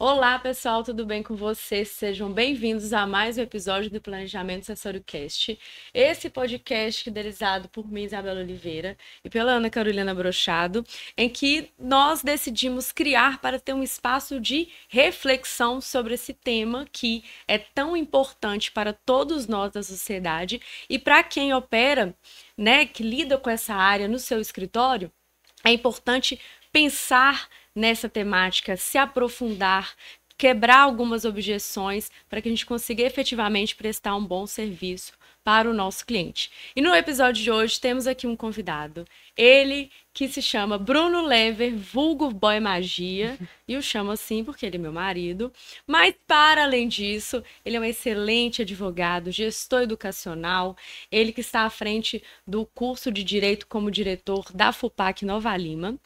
Olá, pessoal, tudo bem com vocês? Sejam bem-vindos a mais um episódio do Planejamento Sucessório Cast. Esse podcast idealizado por mim, Isabela Oliveira, e pela Ana Carolina Brochado, em que nós decidimos criar para ter um espaço de reflexão sobre esse tema que é tão importante para todos nós da sociedade e para quem opera, né, que lida com essa área no seu escritório. É importante pensar nessa temática, se aprofundar, quebrar algumas objeções para que a gente consiga efetivamente prestar um bom serviço para o nosso cliente. E no episódio de hoje temos aqui um convidado, ele que se chama Bruno Lever, vulgo Boy Magia, e o chamo assim porque ele é meu marido, mas para além disso, ele é um excelente advogado, gestor educacional, ele que está à frente do curso de Direito como diretor da FUPAC Nova Lima.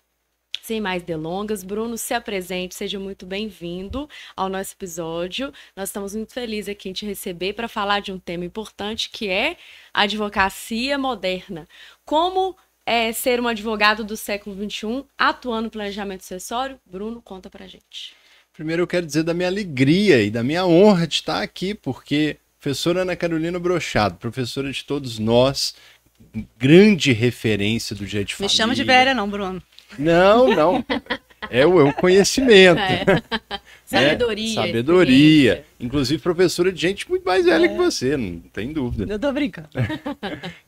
Sem mais delongas, Bruno, se apresente, seja muito bem-vindo ao nosso episódio. Nós estamos muito felizes aqui em te receber para falar de um tema importante que é a advocacia moderna. Como ser um advogado do século XXI atuando no planejamento sucessório? Bruno, conta pra gente. Primeiro eu quero dizer da minha alegria e da minha honra de estar aqui, porque professora Ana Carolina Brochado, professora de todos nós, grande referência do direito de família. Me chama de velha não, Bruno. Não. É o conhecimento. Sabedoria. Sabedoria. Inclusive professora de gente muito mais velha que você, não tem dúvida. Eu tô brincando.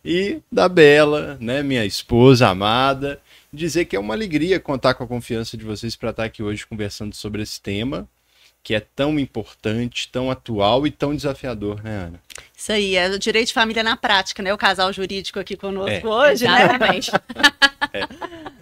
E da Bela, né, minha esposa amada, dizer que é uma alegria contar com a confiança de vocês para estar aqui hoje conversando sobre esse tema, que é tão importante, tão atual e tão desafiador, né, Ana? Isso aí, é o direito de família na prática, né? O casal jurídico aqui conosco hoje, exatamente. Né?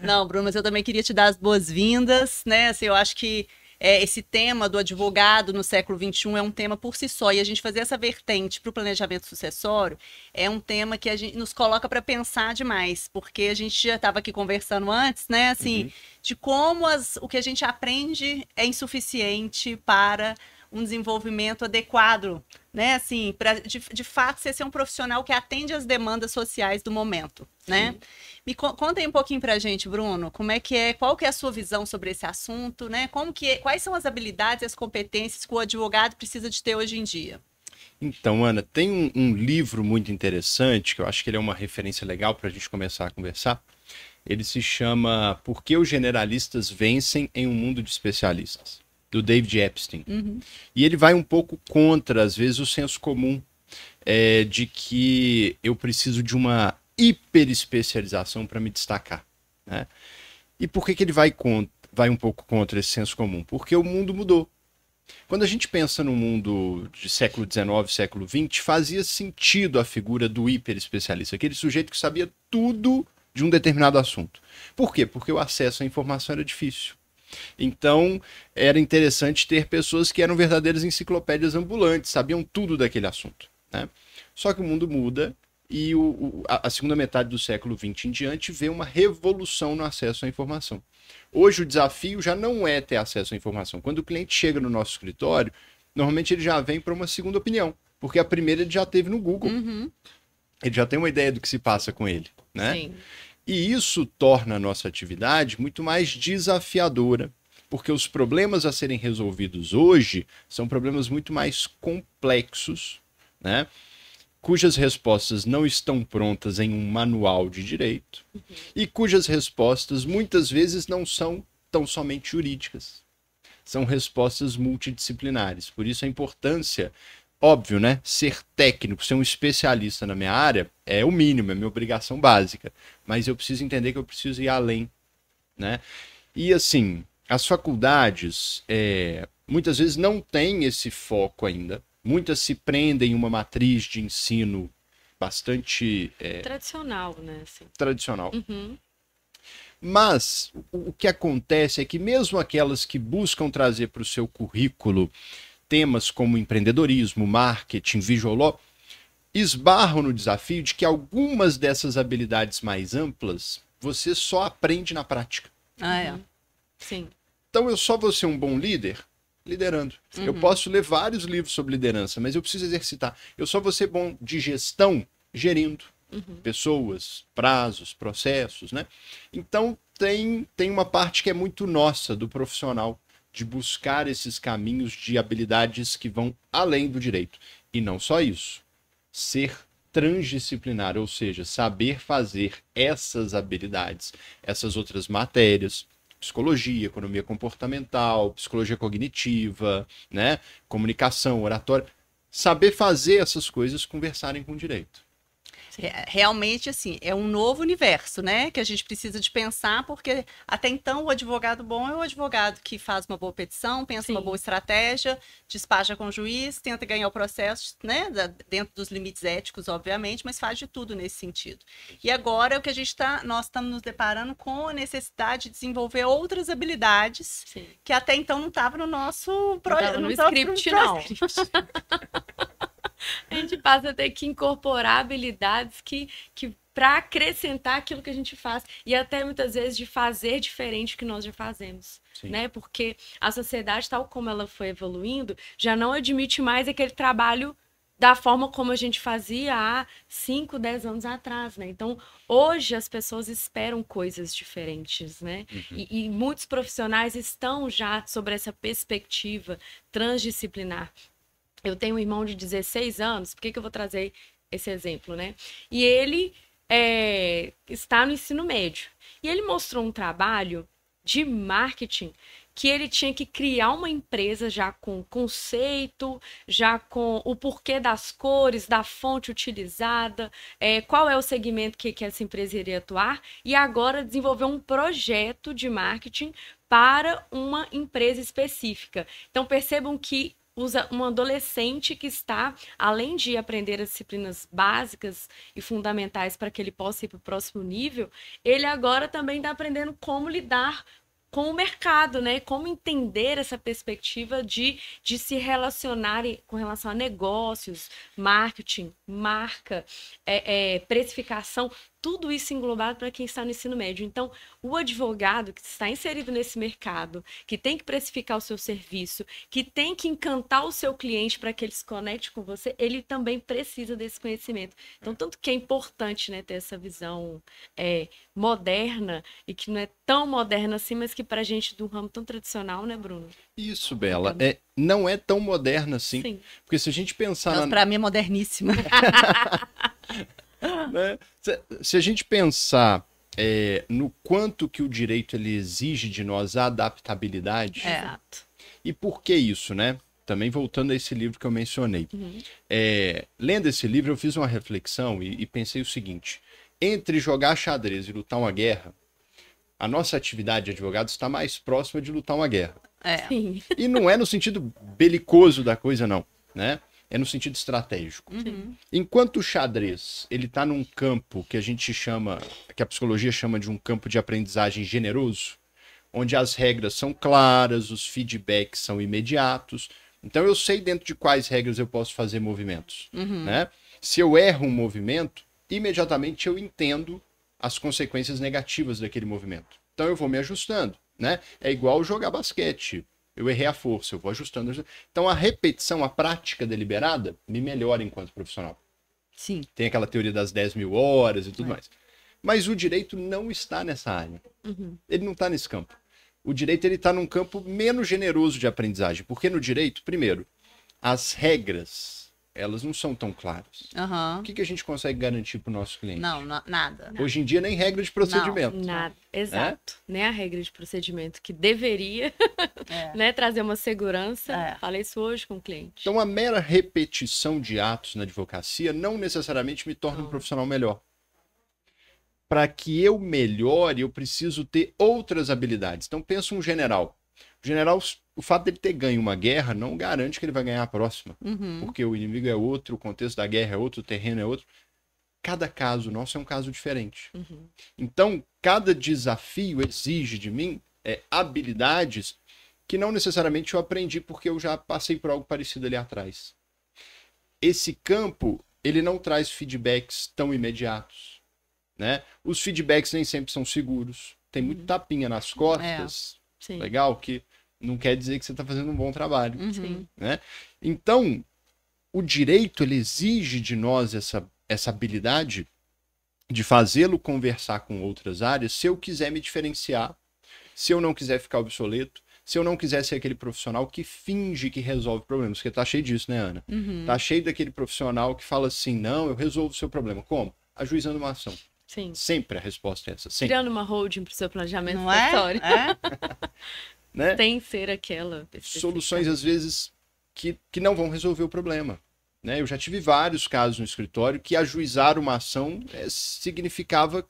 Não, Bruno, mas eu também queria te dar as boas-vindas, né? Assim, eu acho que esse tema do advogado no século XXI é um tema por si só, e a gente fazer essa vertente para o planejamento sucessório é um tema que a gente nos coloca para pensar demais, porque a gente já estava aqui conversando antes, né? Assim, de como o que a gente aprende é insuficiente para um desenvolvimento adequado, né? Assim, para de fato você ser um profissional que atende às demandas sociais do momento, né? Me conta aí um pouquinho pra gente, Bruno, qual que é a sua visão sobre esse assunto, né? Quais são as habilidades e as competências que o advogado precisa de ter hoje em dia? Então, Ana, tem um livro muito interessante, que eu acho que ele é uma referência legal para a gente começar a conversar. Ele se chama Por que os generalistas vencem em um mundo de especialistas, do David Epstein. E ele vai um pouco contra, às vezes, o senso comum de que eu preciso de uma hiperespecialização para me destacar, né? E por que ele vai um pouco contra esse senso comum? Porque o mundo mudou. Quando a gente pensa no mundo de século XIX, século XX, fazia sentido a figura do hiperespecialista, aquele sujeito que sabia tudo de um determinado assunto. Por quê? Porque o acesso à informação era difícil. Então, era interessante ter pessoas que eram verdadeiras enciclopédias ambulantes, sabiam tudo daquele assunto, né? Só que o mundo muda e a segunda metade do século XX em diante vê uma revolução no acesso à informação. Hoje o desafio já não é ter acesso à informação. Quando o cliente chega no nosso escritório, normalmente ele já vem para uma segunda opinião, porque a primeira ele já teve no Google. Ele já tem uma ideia do que se passa com ele, né? Sim. E isso torna a nossa atividade muito mais desafiadora, porque os problemas a serem resolvidos hoje são problemas muito mais complexos, né? Cujas respostas não estão prontas em um manual de direito e cujas respostas muitas vezes não são tão somente jurídicas. São respostas multidisciplinares. Por isso a importância, óbvio, né? Ser técnico, ser um especialista na minha área é o mínimo, é minha obrigação básica. Mas eu preciso entender que eu preciso ir além, né? E assim, as faculdades muitas vezes não têm esse foco ainda. Muitas se prendem em uma matriz de ensino bastante Tradicional, né? Assim. tradicional. Mas o que acontece é que mesmo aquelas que buscam trazer para o seu currículo temas como empreendedorismo, marketing, visual law, esbarram no desafio de que algumas dessas habilidades mais amplas você só aprende na prática. Sim. Então eu só vou ser um bom líder liderando. Eu posso ler vários livros sobre liderança, mas eu preciso exercitar. Eu só vou ser bom de gestão gerindo pessoas, prazos, processos, né? Então tem uma parte que é muito nossa, do profissional, de buscar esses caminhos de habilidades que vão além do direito. E não só isso, ser transdisciplinar, ou seja, saber fazer essas habilidades, essas outras matérias, psicologia, economia comportamental, psicologia cognitiva, né, comunicação, oratória, saber fazer essas coisas conversarem com o direito. Realmente, assim, é um novo universo, né? Que a gente precisa de pensar, porque até então o advogado bom é o advogado que faz uma boa petição, pensa uma boa estratégia, despacha com o juiz, tenta ganhar o processo, né? Dentro dos limites éticos, obviamente, mas faz de tudo nesse sentido. E agora o que nós estamos nos deparando com a necessidade de desenvolver outras habilidades que até então não estavam no nosso projeto. No script, não. A gente passa a ter que incorporar habilidades que para acrescentar aquilo que a gente faz e até muitas vezes de fazer diferente do que nós já fazemos, né? Porque a sociedade, tal como ela foi evoluindo, já não admite mais aquele trabalho da forma como a gente fazia há 5, 10 anos atrás, né? Então, hoje as pessoas esperam coisas diferentes, né? E muitos profissionais estão já sobre essa perspectiva transdisciplinar. Eu tenho um irmão de 16 anos, por que eu vou trazer esse exemplo, né? E ele está no ensino médio. E ele mostrou um trabalho de marketing que ele tinha que criar uma empresa já com conceito, já com o porquê das cores, da fonte utilizada, qual é o segmento que essa empresa iria atuar, e agora desenvolver um projeto de marketing para uma empresa específica. Então, percebam que um adolescente que está, além de aprender as disciplinas básicas e fundamentais para que ele possa ir para o próximo nível, ele agora também está aprendendo como lidar com o mercado, né? Como entender essa perspectiva de se relacionar com relação a negócios, marketing, marca, precificação, tudo isso englobado para quem está no ensino médio. Então, o advogado que está inserido nesse mercado, que tem que precificar o seu serviço, que tem que encantar o seu cliente para que ele se conecte com você, ele também precisa desse conhecimento. Então, tanto que é importante, né, ter essa visão moderna e que não é tão moderna assim, mas que para a gente do ramo tão tradicional, né, Bruno? Isso, Bela. Não é tão moderna assim. Sim. Porque se a gente pensar... Para mim é moderníssima. Né? Se a gente pensar no quanto que o direito ele exige de nós a adaptabilidade, e por que isso, né? Também voltando a esse livro que eu mencionei. Lendo esse livro, eu fiz uma reflexão e pensei o seguinte: entre jogar xadrez e lutar uma guerra, a nossa atividade de advogado está mais próxima de lutar uma guerra. Sim. E não é no sentido belicoso da coisa, não, né? É no sentido estratégico. Enquanto o xadrez, ele está num campo que a gente chama, que a psicologia chama de um campo de aprendizagem generoso, onde as regras são claras, os feedbacks são imediatos. Então eu sei dentro de quais regras eu posso fazer movimentos, né? Se eu erro um movimento, imediatamente eu entendo as consequências negativas daquele movimento. Então eu vou me ajustando, né? É igual jogar basquete. Eu errei a força, eu vou ajustando. Então a repetição, a prática deliberada, me melhora enquanto profissional. Sim. Tem aquela teoria das 10.000 horas e tudo mais. Mas o direito não está nessa área. Ele não está nesse campo. O direito ele está num campo menos generoso de aprendizagem. Porque no direito, primeiro, as regras, elas não são tão claras. O que a gente consegue garantir para o nosso cliente? Não, nada. Hoje em dia, nem regra de procedimento. Nada, exato. Nem a regra de procedimento que deveria né, trazer uma segurança. Falei isso hoje com o cliente. Então, a mera repetição de atos na advocacia não necessariamente me torna um profissional melhor. Para que eu melhore, eu preciso ter outras habilidades. Então, pensa um general. O general, o fato dele ter ganho uma guerra não garante que ele vai ganhar a próxima. Porque o inimigo é outro, o contexto da guerra é outro, o terreno é outro. Cada caso nosso é um caso diferente. Então, cada desafio exige de mim habilidades que não necessariamente eu aprendi porque eu já passei por algo parecido ali atrás. Esse campo, ele não traz feedbacks tão imediatos, né? Os feedbacks nem sempre são seguros. Tem muito tapinha nas costas, legal, que não quer dizer que você está fazendo um bom trabalho. Né? Então, o direito ele exige de nós essa habilidade de fazê-lo conversar com outras áreas se eu quiser me diferenciar, se eu não quiser ficar obsoleto, se eu não quisesse ser aquele profissional que finge que resolve problemas, porque tá cheio disso, né, Ana? Tá cheio daquele profissional que fala assim, não, eu resolvo o seu problema. Como? Ajuizando uma ação. Sim. Sempre a resposta é essa. Sempre. Criando uma holding pro seu planejamento Não é? sucessório. Né? Sem ser aquela Soluções, às vezes, que não vão resolver o problema. Né? Eu já tive vários casos no escritório que ajuizar uma ação significava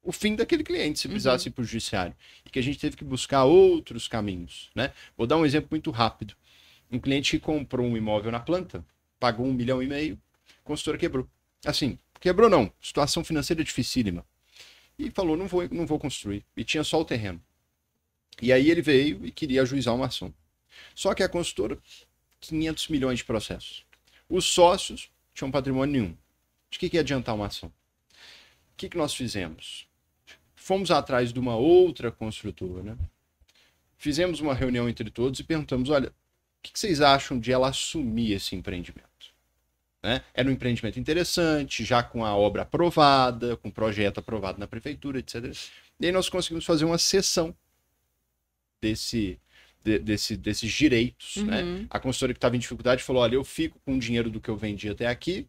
o fim daquele cliente, se precisasse ir para o judiciário. E que a gente teve que buscar outros caminhos. Né? Vou dar um exemplo muito rápido. Um cliente que comprou um imóvel na planta, pagou 1,5 milhão, a consultora quebrou. Assim, quebrou não, situação financeira dificílima. E falou, não vou construir. E tinha só o terreno. E aí ele veio e queria ajuizar uma ação. Só que a consultora, 500 milhões de processos. Os sócios tinham patrimônio nenhum. De que ia adiantar uma ação? O que nós fizemos? Fomos atrás de uma outra construtora, né? Fizemos uma reunião entre todos e perguntamos, olha, o que vocês acham de ela assumir esse empreendimento? Né? Era um empreendimento interessante, já com a obra aprovada, com o projeto aprovado na prefeitura, etc. E aí nós conseguimos fazer uma cessão desses direitos. Né? A consultora que estava em dificuldade falou, olha, eu fico com o dinheiro do que eu vendi até aqui,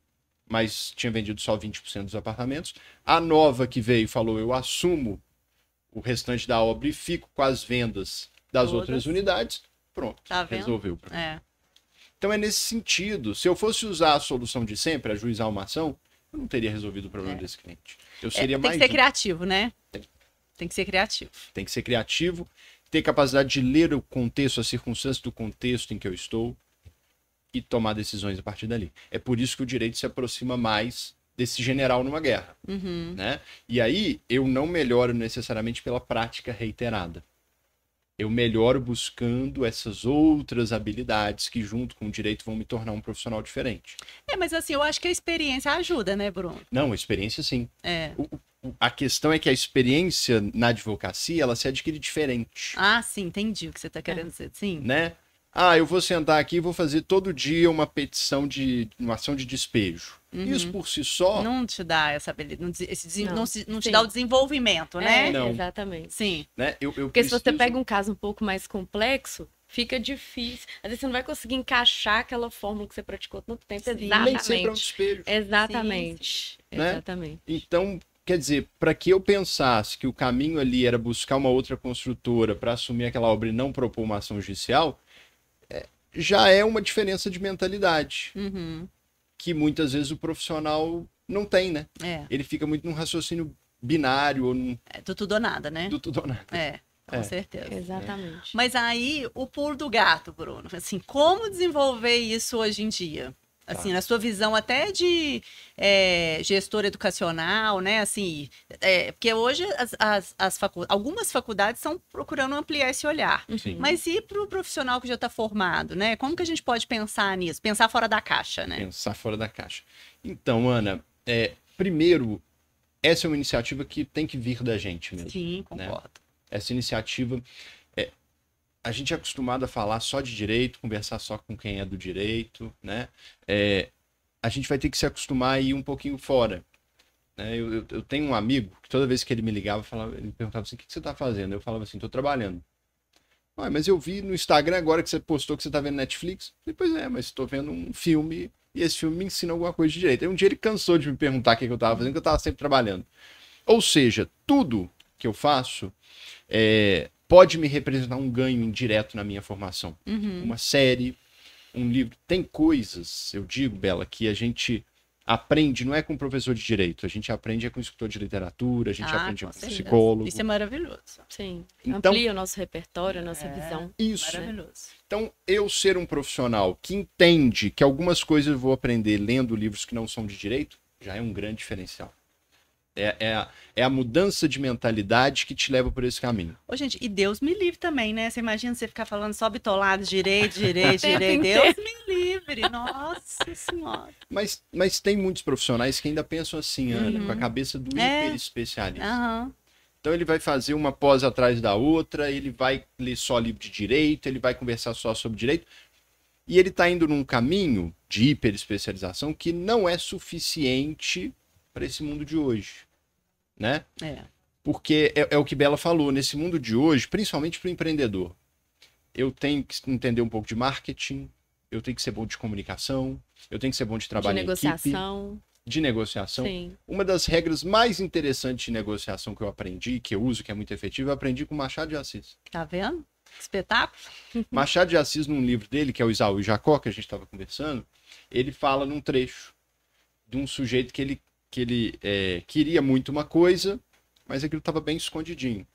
mas tinha vendido só 20% dos apartamentos. A nova que veio falou, eu assumo o restante da obra e fico com as vendas das outras unidades. Pronto, tá resolveu o problema. Então é nesse sentido. Se eu fosse usar a solução de sempre, ajuizar uma ação, eu não teria resolvido o problema desse cliente. Eu seria Tem mais que ser criativo, né? Tem que ser criativo. Tem que ser criativo, ter capacidade de ler o contexto, as circunstâncias do contexto em que eu estou e tomar decisões a partir dali. É por isso que o direito se aproxima mais desse general numa guerra. Né? E aí eu não melhoro necessariamente pela prática reiterada. Eu melhoro buscando essas outras habilidades que, junto com o direito, vão me tornar um profissional diferente. Mas assim, eu acho que a experiência ajuda, né, Bruno? Não, a experiência sim. A questão é que a experiência na advocacia, ela se adquire diferente. Ah, sim, entendi o que você está querendo dizer. Sim. Né? Ah, eu vou sentar aqui e vou fazer todo dia uma petição uma ação de despejo. Isso por si só... Não te dá essa habilidade, não te dá o desenvolvimento, né? Não. Exatamente. Sim. Né? Porque se você pega um caso um pouco mais complexo, fica difícil. Às vezes você não vai conseguir encaixar aquela fórmula que você praticou tanto tempo. Sim. Exatamente. Nem sempre é um despejo. Exatamente. Né? Exatamente. Então, quer dizer, para que eu pensasse que o caminho ali era buscar uma outra construtora para assumir aquela obra e não propor uma ação judicial, já é uma diferença de mentalidade. Que muitas vezes o profissional não tem, né? Ele fica muito num raciocínio binário ou do tudo ou nada, né? Do tudo ou nada. Com certeza. Exatamente. Mas aí, o pulo do gato, Bruno. Assim, como desenvolver isso hoje em dia? Assim, na sua visão até de gestor educacional, né? Assim, porque hoje algumas faculdades estão procurando ampliar esse olhar. Sim. Mas e para o profissional que já está formado, né? Como que a gente pode pensar nisso? Pensar fora da caixa, né? Pensar fora da caixa. Então, Ana, primeiro, essa é uma iniciativa que tem que vir da gente mesmo. Sim, concordo. Né? Essa iniciativa... A gente é acostumado a falar só de direito, conversar só com quem é do direito, né? A gente vai ter que se acostumar a ir um pouquinho fora. Né? Eu tenho um amigo que toda vez que ele me ligava, ele me perguntava assim, o que você está fazendo? Eu falava assim, estou trabalhando. Mas eu vi no Instagram agora que você postou que você está vendo Netflix. Eu falei, pois é, mas estou vendo um filme e esse filme me ensina alguma coisa de direito. Aí um dia ele cansou de me perguntar o que eu estava fazendo, que eu estava sempre trabalhando. Ou seja, tudo que eu faço pode me representar um ganho indireto na minha formação. Uma série, um livro. Tem coisas, eu digo, Bela, que a gente aprende, não é com professor de direito, a gente aprende com escritor de literatura, a gente aprende com psicólogo. Isso é maravilhoso. Sim. Então, amplia o nosso repertório, a nossa visão. Isso. Maravilhoso. Então, eu ser um profissional que entende que algumas coisas eu vou aprender lendo livros que não são de direito, já é um grande diferencial. É a mudança de mentalidade que te leva por esse caminho. Ô, gente, e Deus me livre também, né? Você imagina você ficar falando só bitolado, direito. Deus me livre, nossa senhora. Mas tem muitos profissionais que ainda pensam assim, Ana, com a cabeça do hiperespecialista. Então ele vai fazer uma pós atrás da outra, ele vai ler só livro de direito, ele vai conversar só sobre direito. E ele está indo num caminho de hiperespecialização que não é suficiente para esse mundo de hoje. Né? Porque é o que Bela falou, nesse mundo de hoje, principalmente para o empreendedor, eu tenho que entender um pouco de marketing, eu tenho que ser bom de comunicação, eu tenho que ser bom de trabalho em equipe, de negociação. Sim. Uma das regras mais interessantes de negociação que eu aprendi, que eu uso, que é muito efetivo, eu aprendi com Machado de Assis. Tá vendo? Espetáculo. Machado de Assis, num livro dele, que é o Isaú e Jacó, que a gente estava conversando, ele fala num trecho de um sujeito que ele queria muito uma coisa, mas aquilo estava bem escondidinho.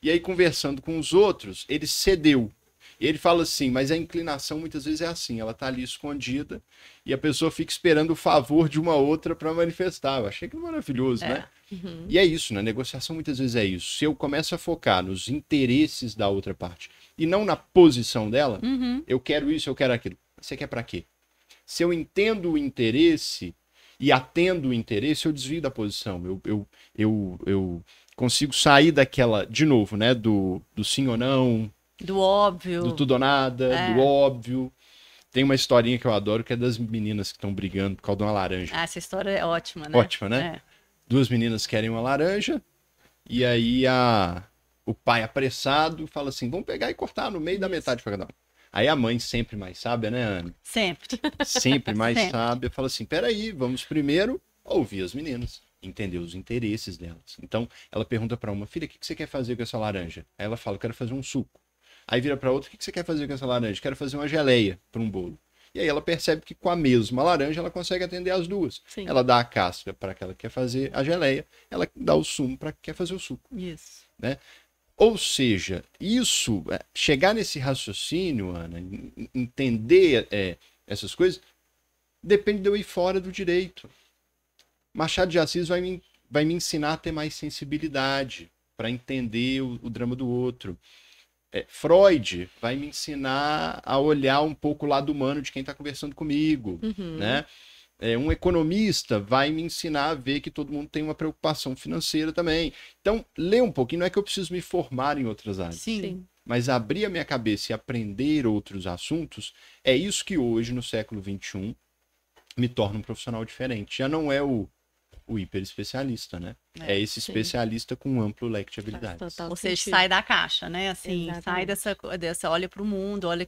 E aí, conversando com os outros, ele cedeu. E ele fala assim, mas a inclinação muitas vezes é assim, ela está ali escondida e a pessoa fica esperando o favor de uma outra para manifestar. Eu achei que maravilhoso, né? Uhum. E é isso, na negociação muitas vezes é isso. Se eu começo a focar nos interesses da outra parte e não na posição dela, eu quero isso, eu quero aquilo. Você quer para quê? Se eu entendo o interesse e atendo o interesse, eu desvio da posição. Eu consigo sair daquela, de novo, né? Do sim ou não, do óbvio, do tudo ou nada, do óbvio. Tem uma historinha que eu adoro, que é das meninas que estão brigando por causa de uma laranja. Ah, essa história é ótima, né? Ótima, né? Duas meninas querem uma laranja, e aí o pai apressado fala assim, vamos pegar e cortar no meio da metade para cada um. Aí a mãe, sempre mais sábia, né, Ana? Sempre. Sempre mais sábia, fala assim, peraí, vamos primeiro ouvir as meninas, entender os interesses delas. Então, ela pergunta para uma, filha, o que você quer fazer com essa laranja? Aí ela fala, quero fazer um suco. Aí vira para outra, o que você quer fazer com essa laranja? Quero fazer uma geleia para um bolo. E aí ela percebe que com a mesma laranja ela consegue atender as duas. Sim. Ela dá a casca para que ela quer fazer a geleia, ela dá o sumo para que quer fazer o suco. Isso. Né? Ou seja, isso, chegar nesse raciocínio, Ana, entender essas coisas, depende de eu ir fora do direito. Machado de Assis vai me ensinar a ter mais sensibilidade para entender o drama do outro. Freud vai me ensinar a olhar um pouco o lado humano de quem está conversando comigo, né? Um economista vai me ensinar a ver que todo mundo tem uma preocupação financeira também. Então, ler um pouquinho, não é que eu preciso me formar em outras áreas. Sim. Mas abrir a minha cabeça e aprender outros assuntos, é isso que hoje, no século XXI, me torna um profissional diferente. Já não é o hiper especialista, né? É esse especialista com um amplo leque de habilidades. Ou seja, sai da caixa, né? Assim, sai dessa olha para o mundo, olha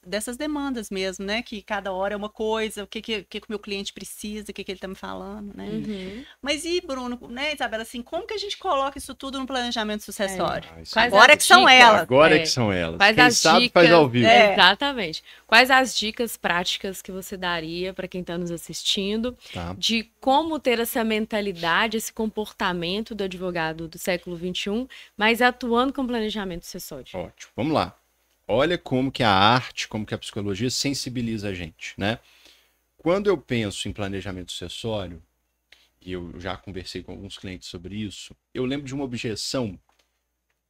dessas demandas mesmo, né? Que cada hora é uma coisa, o que o meu cliente precisa, o que ele está me falando, né? Mas e, Bruno, né, Isabela, assim, como que a gente coloca isso tudo no planejamento sucessório? Agora que são elas. Agora que são elas. Quais quem as sabe dicas, faz ao vivo. Exatamente. Quais as dicas práticas que você daria para quem está nos assistindo de como ter essa mentalidade, esse comportamento do advogado do século XXI, mas atuando com planejamento sucessório? Ótimo, vamos lá. Olha como que a arte, como que a psicologia sensibiliza a gente, né? Quando eu penso em planejamento sucessório, e eu já conversei com alguns clientes sobre isso, eu lembro de uma objeção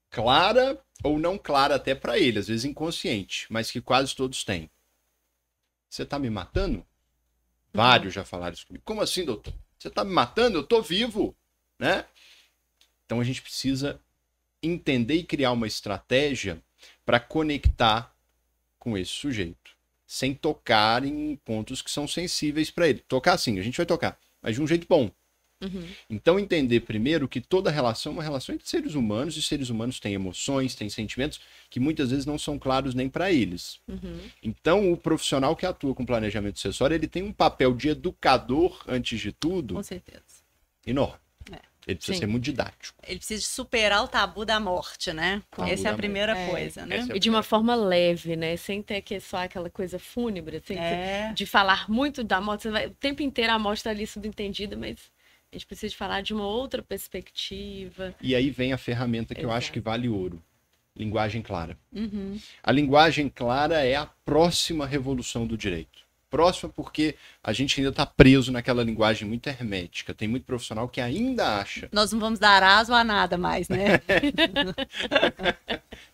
clara ou não clara até para ele, às vezes inconsciente, mas que quase todos têm. Você está me matando? Vários já falaram isso comigo. Como assim, doutor? Você está me matando? Eu estou vivo, né? Então a gente precisa entender e criar uma estratégia para conectar com esse sujeito, sem tocar em pontos que são sensíveis para ele. Tocar sim, a gente vai tocar, mas de um jeito bom. Então entender primeiro que toda relação é uma relação entre seres humanos, e seres humanos têm emoções, têm sentimentos que muitas vezes não são claros nem para eles. Então o profissional que atua com planejamento sucessório, ele tem um papel de educador, antes de tudo, Com certeza, enorme. Ele precisa ser muito didático. Ele precisa superar o tabu da morte, né? Essa é a primeira coisa, né? E de uma forma leve, né? Sem ter que só aquela coisa fúnebre, sem de falar muito da morte. O tempo inteiro a morte está ali subentendida, mas a gente precisa de falar de uma outra perspectiva. E aí vem a ferramenta que eu acho que vale ouro. Linguagem clara. A linguagem clara é a próxima revolução do direito. Próxima porque a gente ainda está preso naquela linguagem muito hermética. Tem muito profissional que ainda acha. Nós não vamos dar aso a nada mais, né?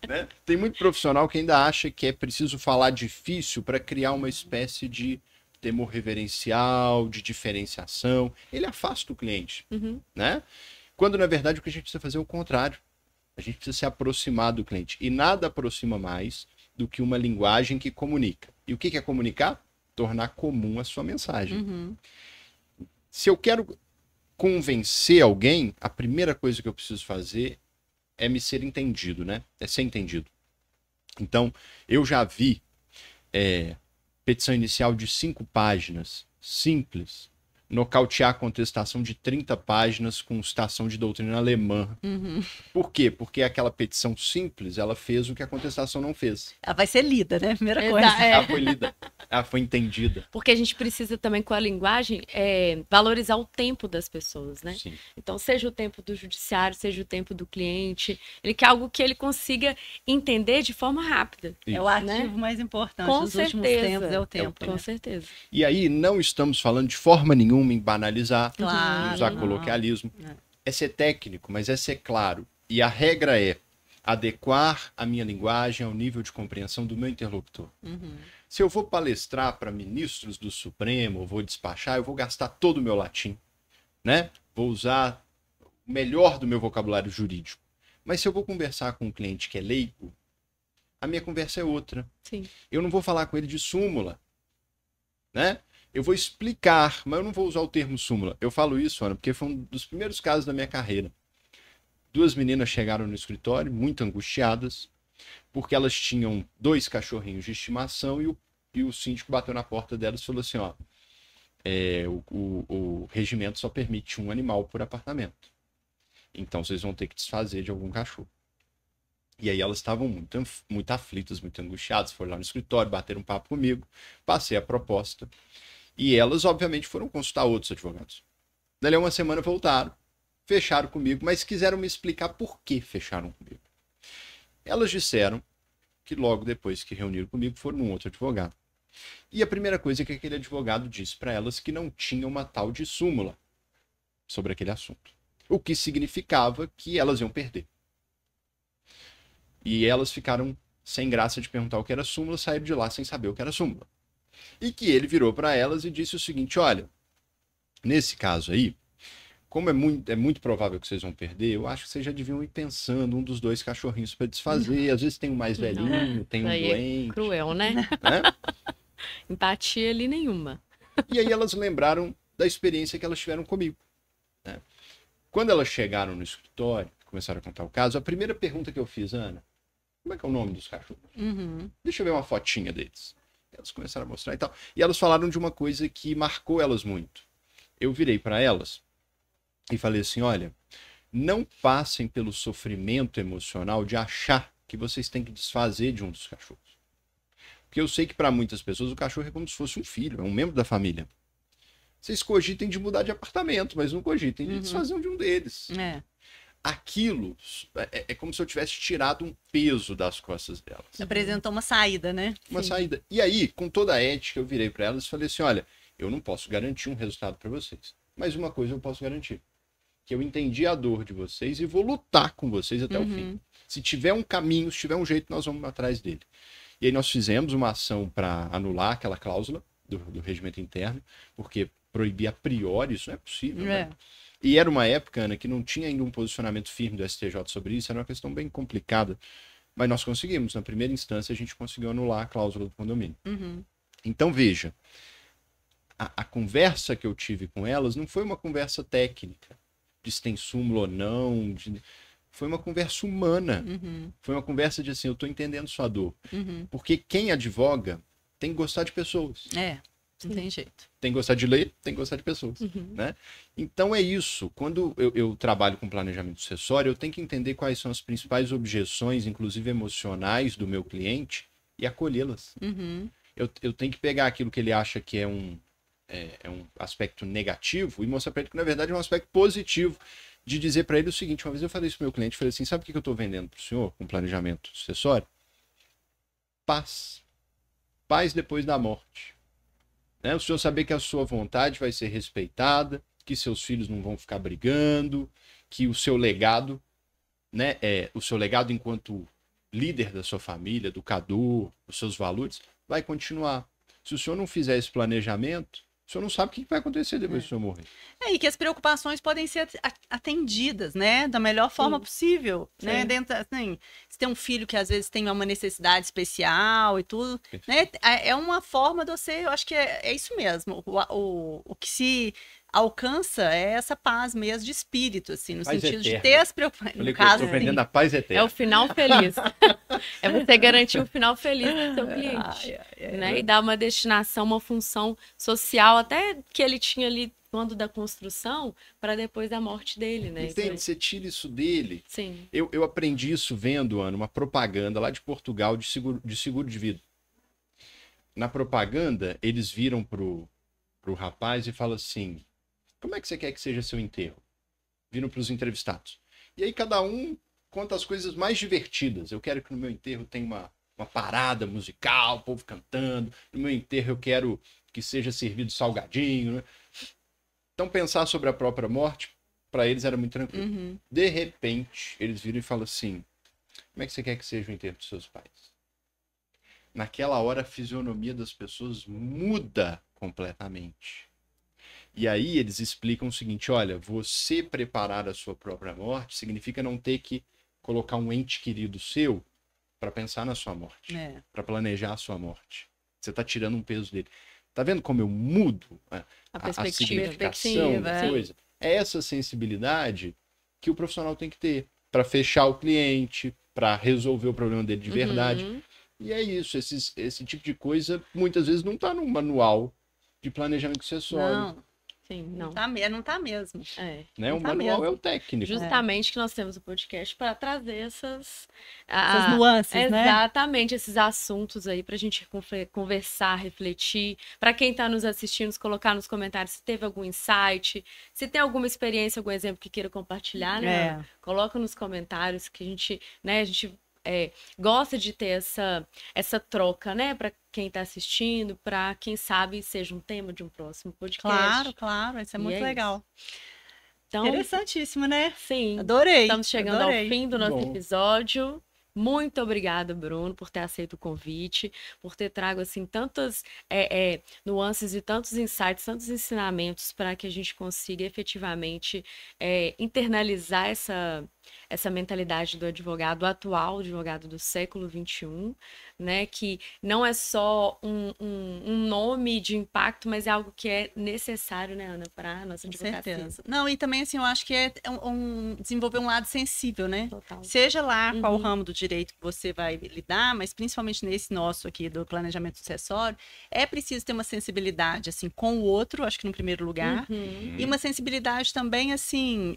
Né? Tem muito profissional que ainda acha que é preciso falar difícil para criar uma espécie de temor reverencial, de diferenciação. Ele afasta o cliente, né? Quando, na verdade, o que a gente precisa fazer é o contrário. A gente precisa se aproximar do cliente. E nada aproxima mais do que uma linguagem que comunica. E o que é comunicar? Tornar comum a sua mensagem. Se eu quero convencer alguém, a primeira coisa que eu preciso fazer é me ser entendido, né? É ser entendido. Então, eu já vi petição inicial de 5 páginas, simples, nocautear a contestação de 30 páginas com citação de doutrina alemã. Por quê? Porque aquela petição simples, ela fez o que a contestação não fez. Ela vai ser lida, né? Primeira Exato, coisa. Ela foi lida, ela foi entendida. Porque a gente precisa também, com a linguagem, valorizar o tempo das pessoas, né? Sim. Então, seja o tempo do judiciário, seja o tempo do cliente, ele quer algo que ele consiga entender de forma rápida. Isso. É o ativo mais importante Com dos últimos certeza. tempos, é o tempo. Com né? certeza. E aí, não estamos falando de forma nenhuma em banalizar, Claro, em usar não. coloquialismo. É ser técnico, mas é ser claro. E a regra é adequar a minha linguagem ao nível de compreensão do meu interlocutor. Se eu vou palestrar para ministros do Supremo, eu vou despachar, eu vou gastar todo o meu latim, né? Vou usar o melhor do meu vocabulário jurídico. Mas se eu vou conversar com um cliente que é leigo, a minha conversa é outra. Sim. Eu não vou falar com ele de súmula, né? Eu vou explicar, mas eu não vou usar o termo súmula. Eu falo isso, Ana, porque foi um dos primeiros casos da minha carreira. 2 meninas chegaram no escritório, muito angustiadas, porque elas tinham 2 cachorrinhos de estimação e o síndico bateu na porta delas e falou assim, ó, o regimento só permite 1 animal por apartamento. Então vocês vão ter que desfazer de algum cachorro. E aí elas estavam muito aflitas, muito angustiadas, foram lá no escritório, bateram um papo comigo, passei a proposta. E elas, obviamente, foram consultar outros advogados. Dali a uma semana voltaram, fecharam comigo, mas quiseram me explicar por que fecharam comigo. Elas disseram que logo depois que reuniram comigo foram num outro advogado. E a primeira coisa que aquele advogado disse para elas que não tinha uma tal de súmula sobre aquele assunto. O que significava que elas iam perder. E elas ficaram sem graça de perguntar o que era súmula, saíram de lá sem saber o que era súmula. E que ele virou para elas e disse o seguinte, olha, nesse caso aí, como é muito provável que vocês vão perder, eu acho que vocês já deviam ir pensando um dos 2 cachorrinhos para desfazer. Às vezes tem um mais velhinho, tem um Isso aí doente. é cruel, né? Né? Empatia ali nenhuma. E aí elas lembraram da experiência que elas tiveram comigo. Né? Quando elas chegaram no escritório, começaram a contar o caso, a primeira pergunta que eu fiz, Ana, como é que é o nome dos cachorros? Deixa eu ver uma fotinha deles. Elas começaram a mostrar e tal. E elas falaram de uma coisa que marcou elas muito. Eu virei para elas e falei assim, olha, não passem pelo sofrimento emocional de achar que vocês têm que desfazer de um dos cachorros. Porque eu sei que para muitas pessoas o cachorro é como se fosse um filho, é um membro da família. Vocês cogitem de mudar de apartamento, mas não cogitem de desfazer de um deles. Aquilo é como se eu tivesse tirado um peso das costas delas. Apresentou uma saída, né? Uma saída. E aí, com toda a ética, eu virei para elas e falei assim, olha, eu não posso garantir um resultado para vocês, mas uma coisa eu posso garantir, que eu entendi a dor de vocês e vou lutar com vocês até o fim. Se tiver um caminho, se tiver um jeito, nós vamos atrás dele. E aí nós fizemos uma ação para anular aquela cláusula do regimento interno, porque proibir a priori, isso não é possível, né? E era uma época, Ana, que não tinha ainda um posicionamento firme do STJ sobre isso, era uma questão bem complicada. Mas nós conseguimos, na primeira instância, a gente conseguiu anular a cláusula do condomínio. Então, veja, a conversa que eu tive com elas não foi uma conversa técnica, de se tem súmula ou não, foi uma conversa humana. Foi uma conversa de assim, eu estou entendendo sua dor. Porque quem advoga tem que gostar de pessoas. Não tem jeito. Tem que gostar de ler, tem que gostar de pessoas. Né? Então é isso. Quando eu trabalho com planejamento sucessório, eu tenho que entender quais são as principais objeções, inclusive emocionais, do meu cliente e acolhê-las. Eu tenho que pegar aquilo que ele acha que é um aspecto negativo e mostrar para ele que, na verdade, é um aspecto positivo. De dizer para ele o seguinte, uma vez eu falei isso pro meu cliente, falei assim, sabe o que eu estou vendendo para o senhor com planejamento sucessório? Paz. Paz depois da morte. Né? O senhor saber que a sua vontade vai ser respeitada, que seus filhos não vão ficar brigando, que o seu legado, né, o seu legado enquanto líder da sua família, educador, os seus valores, vai continuar. Se o senhor não fizer esse planejamento, o senhor não sabe o que vai acontecer depois que o senhor morrer. E que as preocupações podem ser atendidas, né? Da melhor forma possível. Né? Dentro, assim, se tem um filho que às vezes tem uma necessidade especial e tudo, né? É uma forma de você, eu acho que é isso mesmo. O que se alcança essa paz mesmo de espírito, assim, no Paz sentido de eterna. ter as preocupações. No Eu caso, tô vendendo a paz É eterna. o final feliz. É você garantir o final feliz do seu cliente. Né? E dar uma destinação, uma função social, até que ele tinha ali quando da construção, para depois da morte dele, né? Entende? Você tira isso dele. Sim. Eu aprendi isso vendo, Ana, uma propaganda lá de Portugal de seguro de vida. Na propaganda, eles viram pro rapaz e falam assim: como é que você quer que seja seu enterro? Viram pros entrevistados. E aí cada um conta as coisas mais divertidas. Eu quero que no meu enterro tenha uma parada musical, o povo cantando. No meu enterro eu quero que seja servido salgadinho, né? Então pensar sobre a própria morte, para eles era muito tranquilo. Uhum. De repente, eles viram e falam assim: como é que você quer que seja o enterro dos seus pais? Naquela hora, a fisionomia das pessoas muda completamente. E aí eles explicam o seguinte: olha, você preparar a sua própria morte significa não ter que colocar um ente querido seu para pensar na sua morte, para planejar a sua morte. Você está tirando um peso dele. Tá vendo como eu mudo A a perspectiva. significação da Sim. coisa? É essa sensibilidade que o profissional tem que ter para fechar o cliente, para resolver o problema dele de verdade. Uhum. E é isso, esse tipo de coisa muitas vezes não está no manual de planejamento sucessório. Não, Sim, não não. tá mesmo. É. Né? Não O tá manual mesmo. é o técnico. Justamente que nós temos o podcast para trazer essas Nuances, né? Exatamente, esses assuntos aí para a gente conversar, refletir. Para quem está nos assistindo, colocar nos comentários se teve algum insight, se tem alguma experiência, algum exemplo que queira compartilhar, né? Ana? Coloca nos comentários que a gente gosta de ter essa troca, né? Para quem está assistindo, para quem sabe seja um tema de um próximo podcast. Claro, isso é muito legal. Então, interessantíssimo, né? Sim. Adorei. Estamos chegando ao fim do nosso episódio. Muito obrigada, Bruno, por ter aceito o convite, por ter trago assim tantas nuances e tantos insights, tantos ensinamentos para que a gente consiga efetivamente internalizar essa mentalidade do advogado atual, advogado do século XXI, né? Que não é só um nome de impacto, mas é algo que é necessário, né, Ana, para a nossa advocacia. Com certeza. Não, e também assim, eu acho que é desenvolver um lado sensível, né? Total. Seja lá qual o ramo do direito que você vai lidar, mas principalmente nesse nosso aqui do planejamento sucessório, é preciso ter uma sensibilidade, assim, com o outro, acho que no primeiro lugar, e uma sensibilidade também, assim,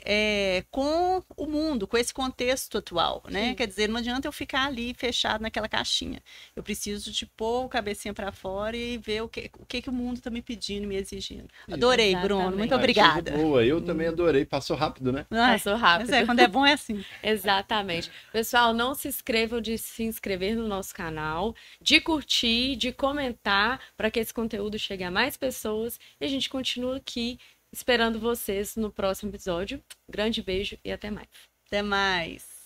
com o mundo, com esse contexto atual, né? Sim. Quer dizer, não adianta eu ficar ali fechado naquela caixinha. Eu preciso de pôr o cabecinha para fora e ver o que o mundo está me pedindo, me exigindo. Adorei, Bruno. Muito obrigada. Boa, eu também adorei. Passou rápido, né? Passou rápido. Mas quando é bom é assim. Exatamente. Pessoal, não se esqueçam de se inscrever no nosso canal, de curtir, de comentar, para que esse conteúdo chegue a mais pessoas. E a gente continua aqui esperando vocês no próximo episódio. Grande beijo e até mais. Até mais.